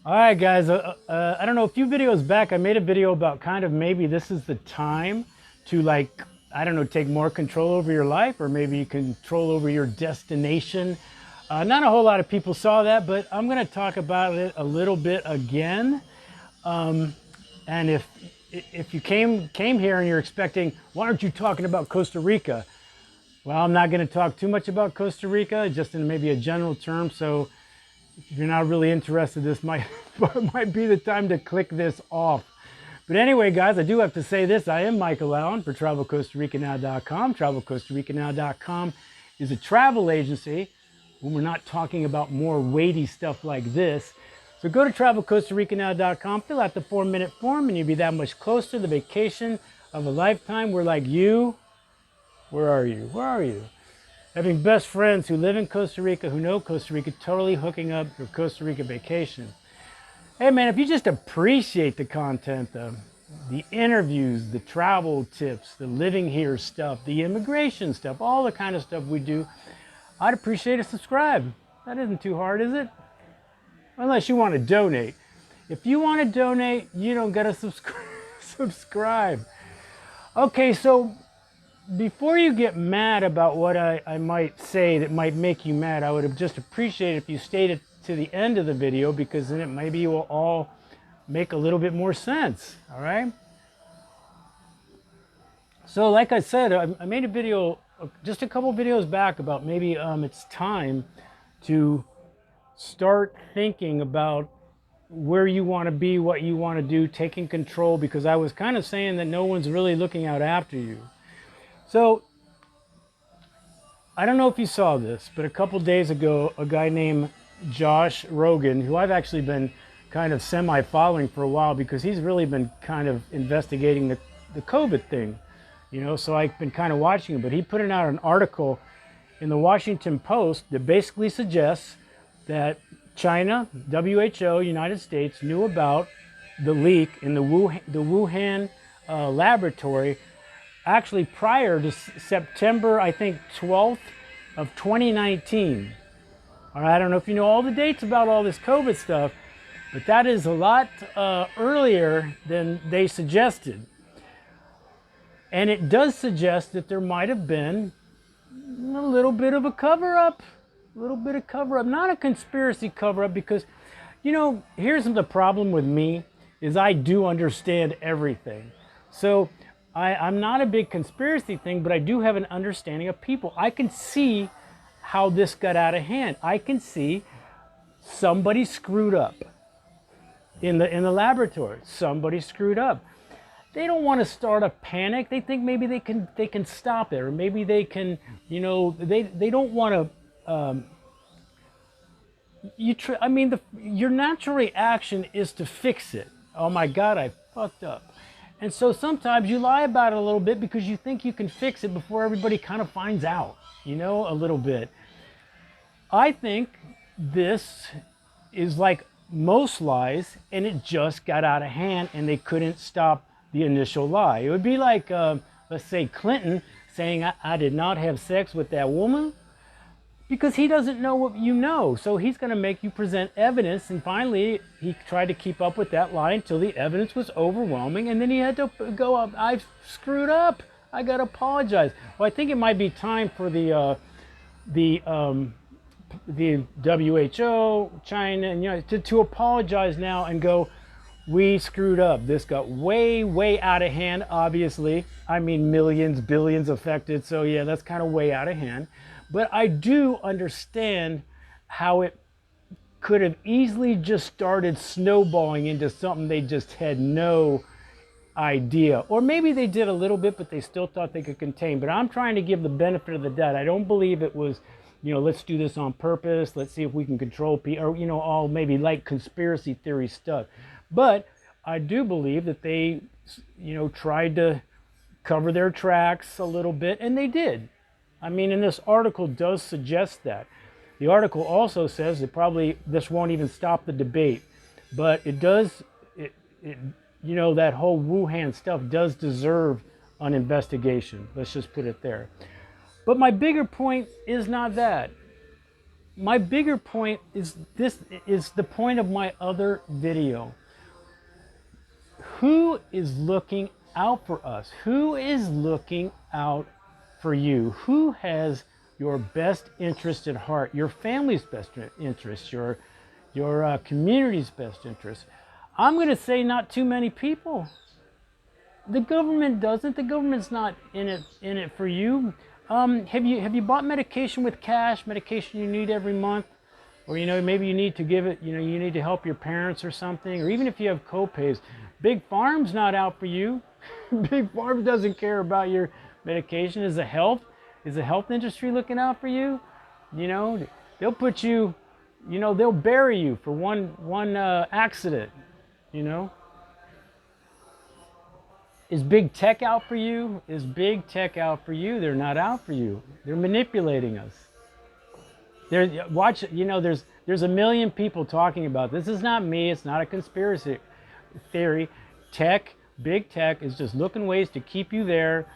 All right, guys. I don't know. A few videos back, I made a video about kind of maybe this is the time to, like, I don't know, take more control over your life, or maybe control over your destination. Not a whole lot of people saw that, but I'm going to talk about it a little bit again. And if you came here and you're expecting, why aren't you talking about Costa Rica? Well, I'm not going to talk too much about Costa Rica, just in maybe a general term. So if you're not really interested, this might might be the time to click this off. But anyway, guys, I do have to say this. I am Michael Allen for TravelCostaRicaNow.com. TravelCostaRicaNow.com is a travel agency when we're not talking about more weighty stuff like this. So go to TravelCostaRicaNow.com, fill out the 4-minute form, and you'll be that much closer to the vacation of a lifetime. We're like you. Where are you? Where are you? Having best friends who live in Costa Rica, who know Costa Rica, totally hooking up your Costa Rica vacation. Hey man, if you just appreciate the content, the interviews, the travel tips, the living here stuff, the immigration stuff, all the kind of stuff we do, I'd appreciate a subscribe. That isn't too hard, is it? Unless you want to donate. If you want to donate, you don't got to subscribe. Okay, so before you get mad about what I might say that might make you mad, I would have just appreciated if you stayed to the end of the video, because then it maybe will all make a little bit more sense, all right? So like I said, I made a video just a couple videos back about maybe it's time to start thinking about where you want to be, what you want to do, taking control, because I was kind of saying that no one's really looking out after you. So, I don't know if you saw this, but a couple days ago, a guy named Josh Rogan, who I've actually been kind of semi-following for a while, because he's really been kind of investigating the COVID thing, you know, so I've been kind of watching him. But he put out an article in the Washington Post that basically suggests that China, WHO, United States, knew about the leak in the Wuhan laboratory actually prior to September, I think, 12th of 2019. All right, I don't know if you know all the dates about all this COVID stuff, but that is a lot earlier than they suggested. And it does suggest that there might have been a little bit of a cover-up, not a conspiracy cover-up, because, you know, here's the problem with me, is I do understand everything. So I'm not a big conspiracy thing, but I do have an understanding of people. I can see how this got out of hand. I can see somebody screwed up in the laboratory. Somebody screwed up. They don't want to start a panic. They think maybe they can stop it, or maybe they can, you know, they don't want to. Your natural reaction is to fix it. Oh my God, I fucked up. And so sometimes you lie about it a little bit because you think you can fix it before everybody kind of finds out, you know, a little bit. I think this is like most lies, and it just got out of hand and they couldn't stop the initial lie. It would be like, let's say Clinton saying, I did not have sex with that woman, because he doesn't know what you know. So he's going to make you present evidence. And finally, he tried to keep up with that lie until the evidence was overwhelming. And then he had to go up. I screwed up. I got to apologize. Well, I think it might be time for the WHO, China, and, you know, to apologize now and go, we screwed up. This got way, way out of hand, obviously. I mean, millions, billions affected. So yeah, that's kind of way out of hand. But I do understand how it could have easily just started snowballing into something they just had no idea. Or maybe they did a little bit, but they still thought they could contain. But I'm trying to give the benefit of the doubt. I don't believe it was, you know, let's do this on purpose. Let's see if we can control people, or, you know, all maybe like conspiracy theory stuff. But I do believe that they, you know, tried to cover their tracks a little bit, and they did. I mean, and this article does suggest that. The article also says that probably this won't even stop the debate, but it does, you know, that whole Wuhan stuff does deserve an investigation. Let's just put it there. But my bigger point is not that. my bigger point is this, is the point of my other video. Who is looking out for us? Who is looking out for you? Who has your best interest at heart? Your family's best interest, your community's best interest? I'm going to say not too many people. The government doesn't. The government's not in it for you. Have you bought medication with cash? Medication you need every month, or maybe you need to give it. You need to help your parents or something, or even if you have co-pays. Big Pharma's not out for you. Big Pharma doesn't care about your medication. Is the health industry looking out for you? They'll put you. They'll bury you for one accident. Is big tech out for you? Is big tech out for you? They're not out for you. They're manipulating us. There's a million people talking about this. This is not me. It's not a conspiracy theory. Big tech is just looking ways to keep you there,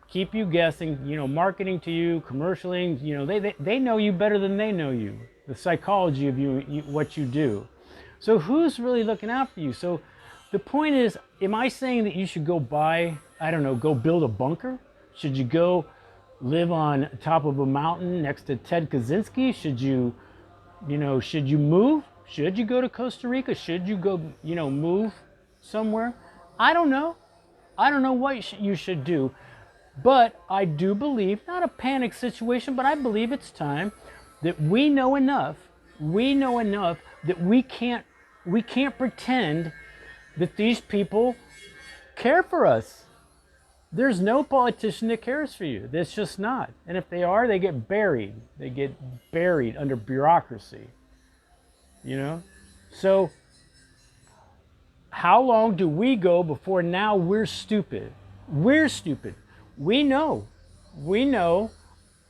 keep you guessing, marketing to you, commercialing, they know you better than they know you. The psychology of you, what you do. So who's really looking out for you? So the point is, am I saying that you should go buy, go build a bunker? Should you go live on top of a mountain next to Ted Kaczynski? Should you move? Should you go to Costa Rica? Should you go, move somewhere? I don't know. I don't know what you should do. But I do believe, not a panic situation, but I believe it's time that we know enough that we can't pretend that these people care for us. There's no politician that cares for you. That's just not. And if they are, they get buried. They get buried under bureaucracy. So how long do we go before now we're stupid? We're stupid. We know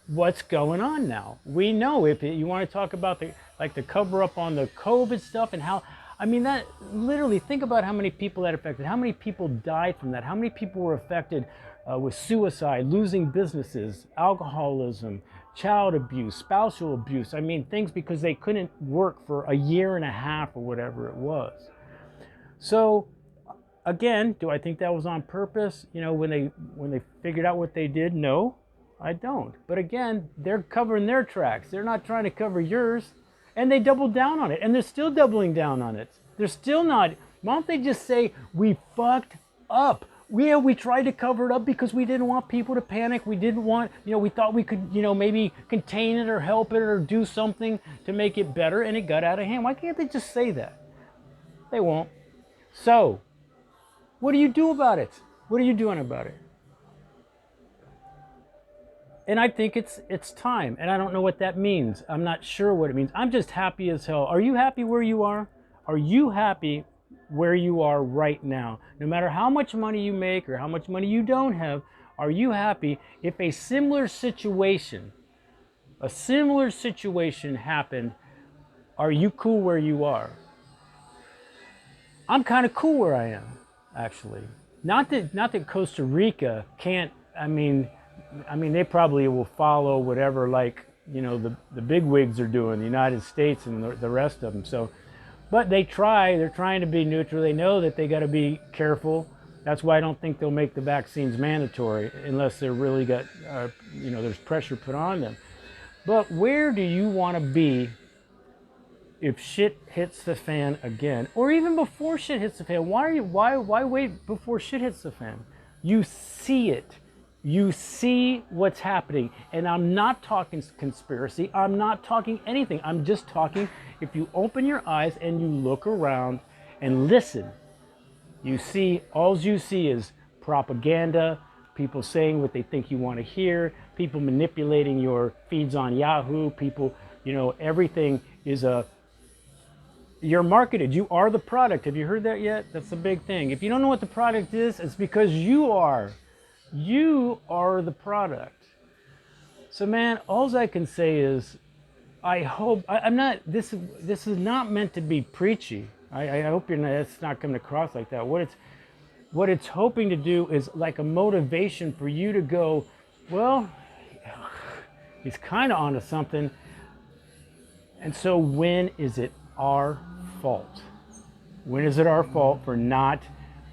what's going on now. We know, if you want to talk about the cover up on the COVID stuff and how, that literally, think about how many people that affected, how many people died from that, how many people were affected with suicide, losing businesses, alcoholism, child abuse, spousal abuse. Things because they couldn't work for a year and a half or whatever it was. So again, do I think that was on purpose? When they figured out what they did? No, I don't. But again, they're covering their tracks. They're not trying to cover yours. And they doubled down on it. And they're still doubling down on it. They're still not. Why don't they just say, we fucked up? We tried to cover it up because we didn't want people to panic. We didn't want, we thought we could, maybe contain it or help it or do something to make it better. And it got out of hand. Why can't they just say that? They won't. So, what do you do about it? What are you doing about it? And I think it's time. And I don't know what that means. I'm not sure what it means. I'm just happy as hell. Are you happy where you are? Are you happy where you are right now? No matter how much money you make or how much money you don't have, are you happy? If a similar situation happened, are you cool where you are? I'm kind of cool where I am, actually. Not that Costa Rica can't, they probably will follow whatever, the big wigs are doing, the United States and the rest of them. So, but they're trying to be neutral. They know that they got to be careful. That's why I don't think they'll make the vaccines mandatory unless they're really got, there's pressure put on them. But where do you want to be if shit hits the fan again, or even before shit hits the fan? Why wait before shit hits the fan? You see it. You see what's happening. And I'm not talking conspiracy. I'm not talking anything. I'm just talking, if you open your eyes and you look around and listen, all you see is propaganda, people saying what they think you want to hear, people manipulating your feeds on Yahoo, people, everything is you're marketed. You are the product. Have you heard that yet? That's the big thing. If you don't know what the product is, it's because you are. You are the product. So man, all I can say is, I hope, I'm not, this is not meant to be preachy. I hope it's not coming across like that. What it's hoping to do is like a motivation for you to go, well, he's kind of onto something. And so when is it our fault? When is it our fault for not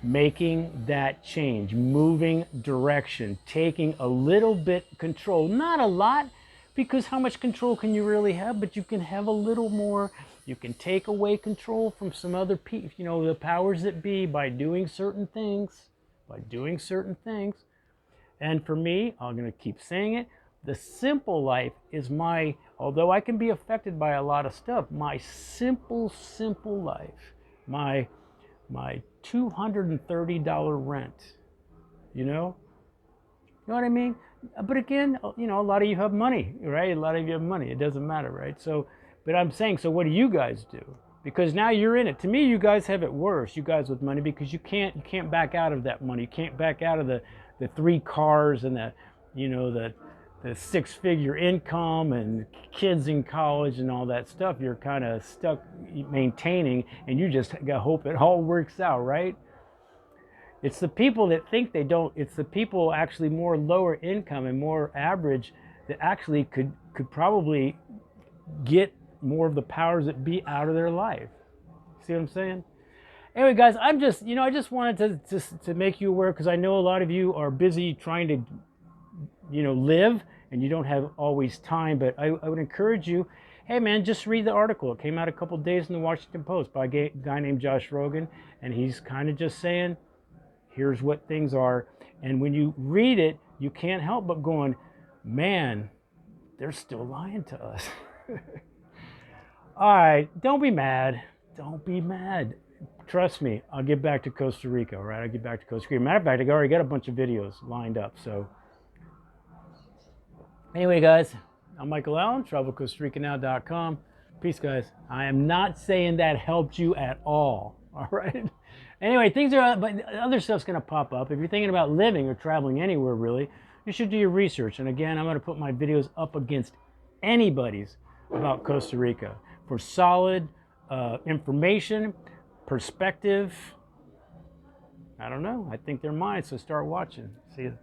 making that change, moving direction, taking a little bit control? Not a lot, because how much control can you really have? But you can have a little more. You can take away control from some other people, you know, the powers that be, by doing certain things, And for me, I'm going to keep saying it, the simple life is my, although I can be affected by a lot of stuff, my simple life, my $230 rent, you know? You know what I mean? But again, you know, a lot of you have money, right? A lot of you have money. It doesn't matter, right? So, but I'm saying, so what do you guys do? Because now you're in it. To me, you guys have it worse, you guys with money, because you can't back out of that money. You can't back out of the 3 cars and the, you know, the 6-figure income and kids in college and all that stuff. You're kind of stuck maintaining, and you just got to hope it all works out, right? It's the people that think they don't. It's the people actually more lower income and more average that actually could probably get more of the powers that be out of their life. See what I'm saying? Anyway, guys, I'm just, you know, I just wanted to make you aware, because I know a lot of you are busy trying to, you know, live, and you don't have always time. But I would encourage you, hey man, just read the article. It came out a couple days in the Washington Post by a guy named Josh Rogan, and he's kind of just saying, here's what things are. And when you read it, you can't help but going, man, they're still lying to us. All right, don't be mad. Don't be mad. Trust me, I'll get back to Costa Rica, all right? I'll get back to Costa Rica. Matter of fact, I already got a bunch of videos lined up. So anyway, guys, I'm Michael Allen, travelcostaricanow.com. Peace, guys. I am not saying that helped you at all right? Anyway, things are, but other stuff's going to pop up. If you're thinking about living or traveling anywhere, really, you should do your research. And again, I'm going to put my videos up against anybody's about Costa Rica for solid information, perspective. I don't know. I think they're mine, so start watching. See you.